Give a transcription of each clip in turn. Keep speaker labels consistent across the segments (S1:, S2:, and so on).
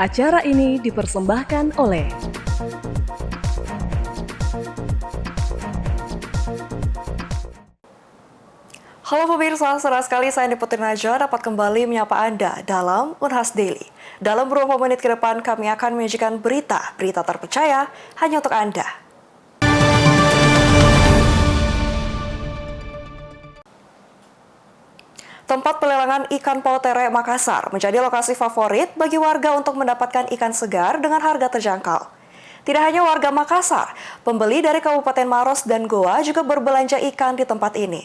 S1: Acara ini dipersembahkan oleh
S2: Halo pemirsa, senang sekali saya Putri Najwa dapat kembali menyapa Anda dalam Unhas Daily. Dalam beberapa menit ke depan kami akan menyajikan berita terpercaya hanya untuk Anda. Tempat pelelangan ikan Pautere Makassar menjadi lokasi favorit bagi warga untuk mendapatkan ikan segar dengan harga terjangkau. Tidak hanya warga Makassar, pembeli dari Kabupaten Maros dan Goa juga berbelanja ikan di tempat ini.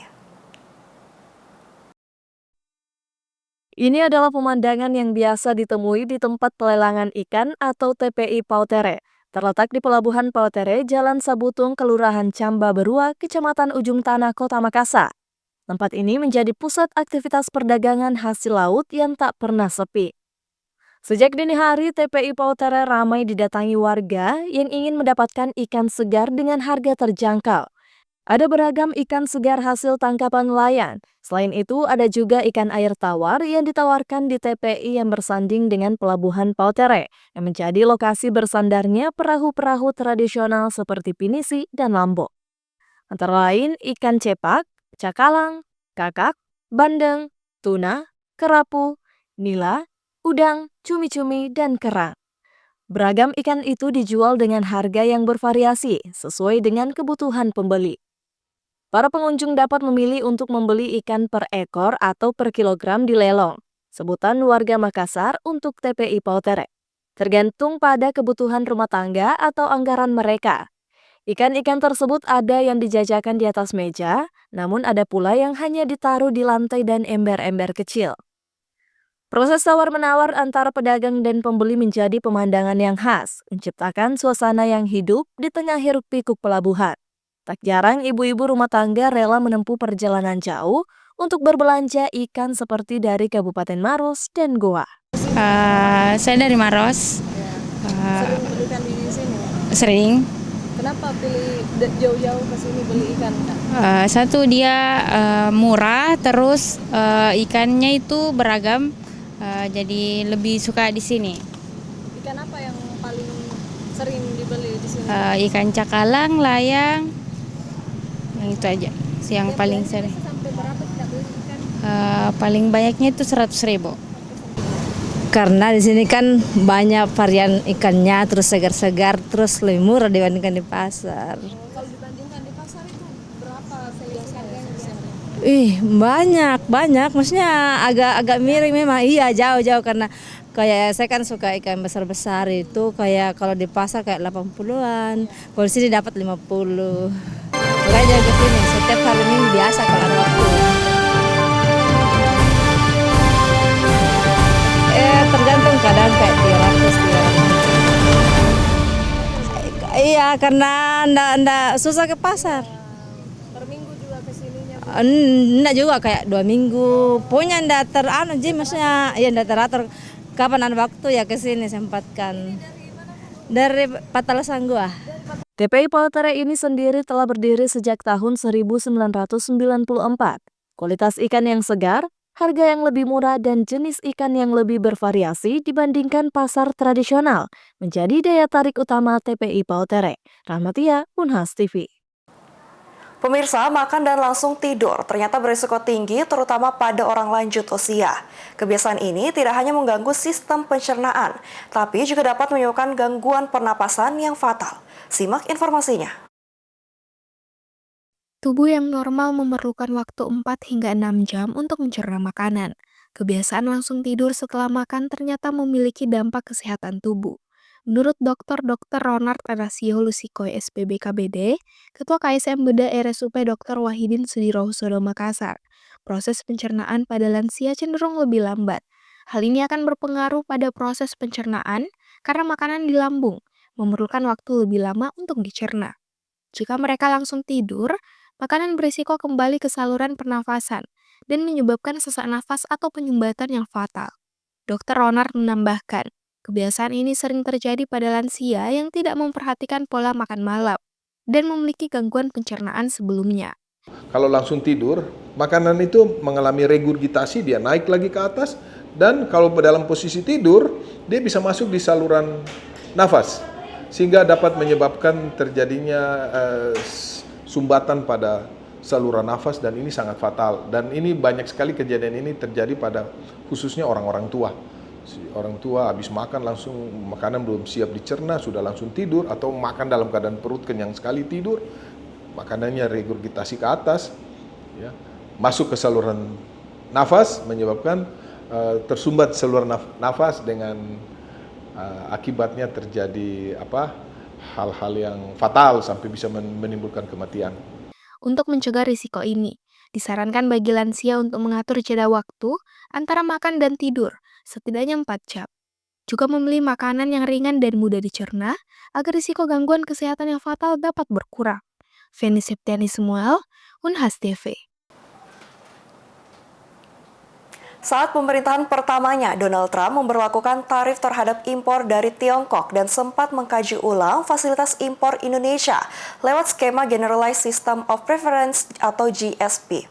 S1: Ini adalah pemandangan yang biasa ditemui di tempat pelelangan ikan atau TPI Pautere. Terletak di Pelabuhan Pautere, Jalan Sabutung, Kelurahan Camba Berua, Kecamatan Ujung Tanah, Kota Makassar. Tempat ini menjadi pusat aktivitas perdagangan hasil laut yang tak pernah sepi. Sejak dini hari, TPI Pautere ramai didatangi warga yang ingin mendapatkan ikan segar dengan harga terjangkau. Ada beragam ikan segar hasil tangkapan nelayan. Selain itu, ada juga ikan air tawar yang ditawarkan di TPI yang bersanding dengan Pelabuhan Pautere, yang menjadi lokasi bersandarnya perahu-perahu tradisional seperti pinisi dan lambo. Antara lain ikan cepak, cakalang, kakak, bandeng, tuna, kerapu, nila, udang, cumi-cumi, dan kerang. Beragam ikan itu dijual dengan harga yang bervariasi sesuai dengan kebutuhan pembeli. Para pengunjung dapat memilih untuk membeli ikan per ekor atau per kilogram di lelong, sebutan warga Makassar untuk TPI Pautere. Tergantung pada kebutuhan rumah tangga atau anggaran mereka. Ikan-ikan tersebut ada yang dijajakan di atas meja, namun ada pula yang hanya ditaruh di lantai dan ember-ember kecil. Proses tawar-menawar antara pedagang dan pembeli menjadi pemandangan yang khas, menciptakan suasana yang hidup di tengah hiruk-pikuk pelabuhan. Tak jarang ibu-ibu rumah tangga rela menempuh perjalanan jauh untuk berbelanja ikan seperti dari Kabupaten Maros dan Goa.
S3: Saya dari Maros.
S1: Sering beli ikan di sini?
S3: Sering.
S1: Kenapa pilih jauh-jauh ke sini beli ikan?
S3: Satu dia murah, terus ikannya itu beragam, jadi lebih suka di sini.
S1: Ikan apa yang paling sering dibeli di sini?
S3: Ikan cakalang, layang, yang itu aja. Yang paling sering.
S1: Sampai berapa kita beli ikan?
S3: Paling banyaknya itu 100.000.
S4: Karena di sini kan banyak varian ikannya, terus segar-segar, terus lebih murah dibandingkan di pasar.
S1: Kalau dibandingkan di pasar itu berapa harganya?
S4: Banyak. Maksudnya agak miring memang. Iya, jauh-jauh karena kayak saya kan suka ikan besar-besar itu kayak kalau di pasar kayak 80-an. Kalau di sini dapat 50. Makanya ke sini setiap hari Minggu biasa kalau ada waktu. Tergantung kadang kayak 300. Iya, karena ndak susah ke pasar.
S1: Per minggu juga ke sininya?
S4: Enggak juga kayak 2 minggu. Punya ndak maksudnya ya ndak teratur. Kapan ada waktu ya ke sini sempatkan. Dari Patalasanggoa.
S1: TPI Pautere ini sendiri telah berdiri sejak tahun 1994. Kualitas ikan yang segar, harga yang lebih murah, dan jenis ikan yang lebih bervariasi dibandingkan pasar tradisional menjadi daya tarik utama TPI Pautere. Rahmatia, Unhas TV.
S2: Pemirsa, makan dan langsung tidur ternyata berisiko tinggi terutama pada orang lanjut usia. Kebiasaan ini tidak hanya mengganggu sistem pencernaan, tapi juga dapat menyebabkan gangguan pernapasan yang fatal. Simak informasinya.
S5: Tubuh yang normal memerlukan waktu 4 hingga 6 jam untuk mencerna makanan. Kebiasaan langsung tidur setelah makan ternyata memiliki dampak kesehatan tubuh. Menurut Dr. Ronald Erasio Lusikoy SPB KBD, Ketua KSM Beda RSUP Dr. Wahidin Sudirohusodo Makassar, proses pencernaan pada lansia cenderung lebih lambat. Hal ini akan berpengaruh pada proses pencernaan karena makanan di lambung memerlukan waktu lebih lama untuk dicerna. Jika mereka langsung tidur, makanan berisiko kembali ke saluran pernafasan dan menyebabkan sesak nafas atau penyumbatan yang fatal. Dr. Ronald menambahkan, kebiasaan ini sering terjadi pada lansia yang tidak memperhatikan pola makan malam dan memiliki gangguan pencernaan sebelumnya.
S6: Kalau langsung tidur, makanan itu mengalami regurgitasi, dia naik lagi ke atas, Dan kalau dalam posisi tidur, dia bisa masuk di saluran nafas, sehingga dapat menyebabkan terjadinya sumbatan pada saluran nafas, dan ini sangat fatal. Dan ini banyak sekali kejadian ini terjadi pada khususnya orang-orang tua. Orang tua habis makan langsung, makanan belum siap dicerna, sudah langsung tidur, atau makan dalam keadaan perut kenyang sekali tidur, makanannya regurgitasi ke atas, ya, masuk ke saluran nafas, menyebabkan tersumbat saluran nafas dengan akibatnya terjadi hal-hal yang fatal sampai bisa menimbulkan kematian.
S5: Untuk mencegah risiko ini, disarankan bagi lansia untuk mengatur jeda waktu antara makan dan tidur, setidaknya 4 jam. Juga memilih makanan yang ringan dan mudah dicerna, agar risiko gangguan kesehatan yang fatal dapat berkurang. Feni Septiani Samuel, Unhas TV.
S2: Saat pemerintahan pertamanya, Donald Trump memberlakukan tarif terhadap impor dari Tiongkok dan sempat mengkaji ulang fasilitas impor Indonesia lewat skema Generalized System of Preference atau GSP.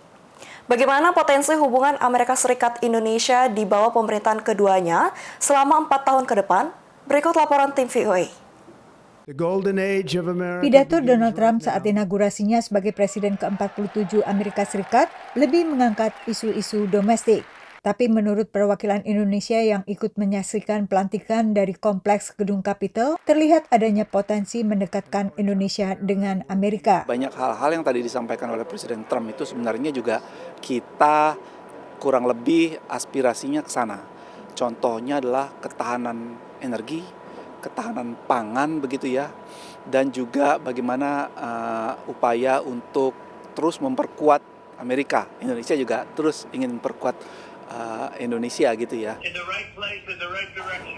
S2: Bagaimana potensi hubungan Amerika Serikat-Indonesia di bawah pemerintahan keduanya selama 4 tahun ke depan? Berikut laporan tim VOA.
S7: Pidato Donald Trump saat inaugurasinya sebagai Presiden ke-47 Amerika Serikat lebih mengangkat isu-isu domestik. Tapi menurut perwakilan Indonesia yang ikut menyaksikan pelantikan dari kompleks Gedung Capitol, terlihat adanya potensi mendekatkan Indonesia dengan Amerika.
S8: Banyak hal-hal yang tadi disampaikan oleh Presiden Trump itu sebenarnya juga kita kurang lebih aspirasinya ke sana. Contohnya adalah ketahanan energi, ketahanan pangan begitu ya, dan juga bagaimana upaya untuk terus memperkuat Amerika. Indonesia juga terus ingin memperkuat Indonesia gitu ya.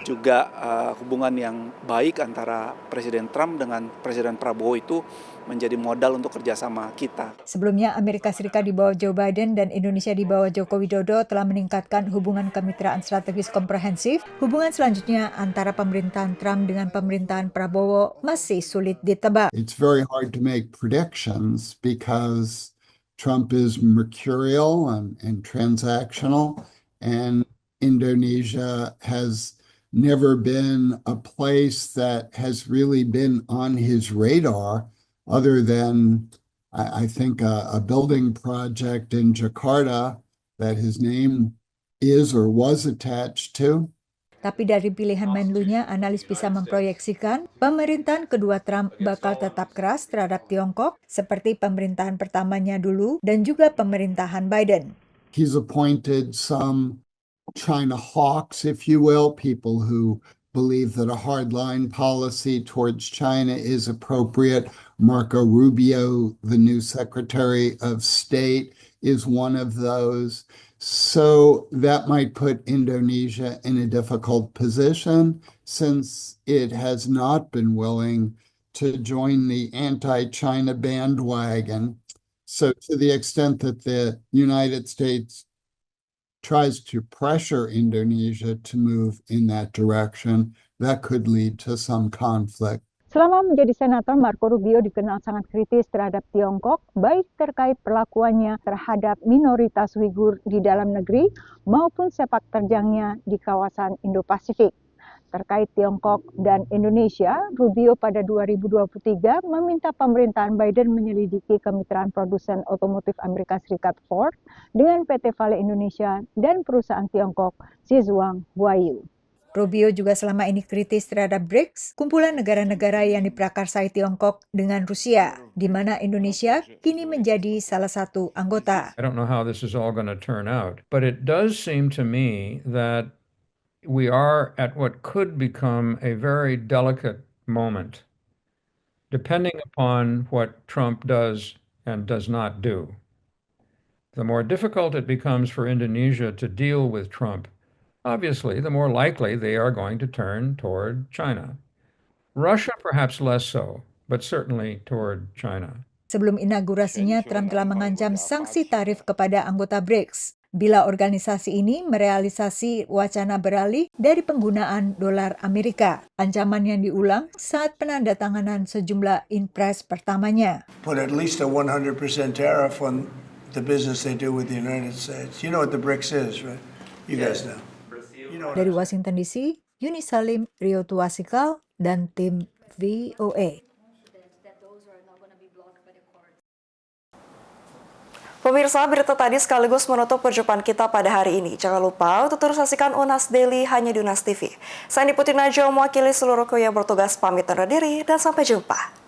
S8: Juga hubungan yang baik antara Presiden Trump dengan Presiden Prabowo itu menjadi modal untuk kerjasama kita.
S7: Sebelumnya Amerika Serikat di bawah Joe Biden dan Indonesia di bawah Joko Widodo telah meningkatkan hubungan kemitraan strategis komprehensif. Hubungan selanjutnya antara pemerintahan Trump dengan pemerintahan Prabowo masih sulit ditebak.
S9: It's very hard to make predictions because Trump is mercurial and transactional, and Indonesia has never been a place that has really been on his radar other than, I think, a building project in Jakarta that his name is or was attached to.
S7: Tapi dari pilihan Menlunya, analis bisa memproyeksikan pemerintahan kedua Trump bakal tetap keras terhadap Tiongkok seperti pemerintahan pertamanya dulu dan juga pemerintahan Biden.
S9: He's appointed some China hawks, if you will, people who believe that a hardline policy towards China is appropriate. Marco Rubio, the new Secretary of State, is one of those. So that might put Indonesia in a difficult position since it has not been willing to join the anti-China bandwagon. So to the extent that the United States tries to pressure Indonesia to move in that direction, that could lead to some conflict.
S7: Selama menjadi senator, Marco Rubio dikenal sangat kritis terhadap Tiongkok, baik terkait perlakuannya terhadap minoritas Uighur di dalam negeri maupun sepak terjangnya di kawasan Indo-Pasifik. Terkait Tiongkok dan Indonesia, Rubio pada 2023 meminta pemerintahan Biden menyelidiki kemitraan produsen otomotif Amerika Serikat Ford dengan PT Vale Indonesia dan perusahaan Tiongkok Zhejiang Huayu. Rubio juga selama ini kritis terhadap BRICS, kumpulan negara-negara yang diprakarsai Tiongkok dengan Rusia, di mana Indonesia kini menjadi salah satu anggota.
S10: I don't know how this is all going to turn out, but it does seem to me that we are at what could become a very delicate moment, depending upon what Trump does and does not do. The more difficult it becomes for Indonesia to deal with Trump, obviously, the more likely they are going to turn toward China. Russia perhaps less so, but certainly toward China.
S7: Sebelum inaugurasinya, Trump telah mengancam sanksi tarif kepada anggota BRICS bila organisasi ini merealisasi wacana beralih dari penggunaan dolar Amerika. Ancaman yang diulang saat penandatanganan sejumlah impres pertamanya.
S11: Put at least a 100% tariff on the business they do with the United States. You know what the BRICS is, right? You guys know.
S12: Dari Washington DC, Yuni Salim, Rio Tuasikal, dan tim VOA.
S2: Pemirsa, berita tadi sekaligus menutup perjumpaan kita pada hari ini. Jangan lupa untuk terus saksikan Unas Daily hanya di Unas TV. Saya Niputi Najwa mewakili seluruh kru yang bertugas pamit undur diri dan sampai jumpa.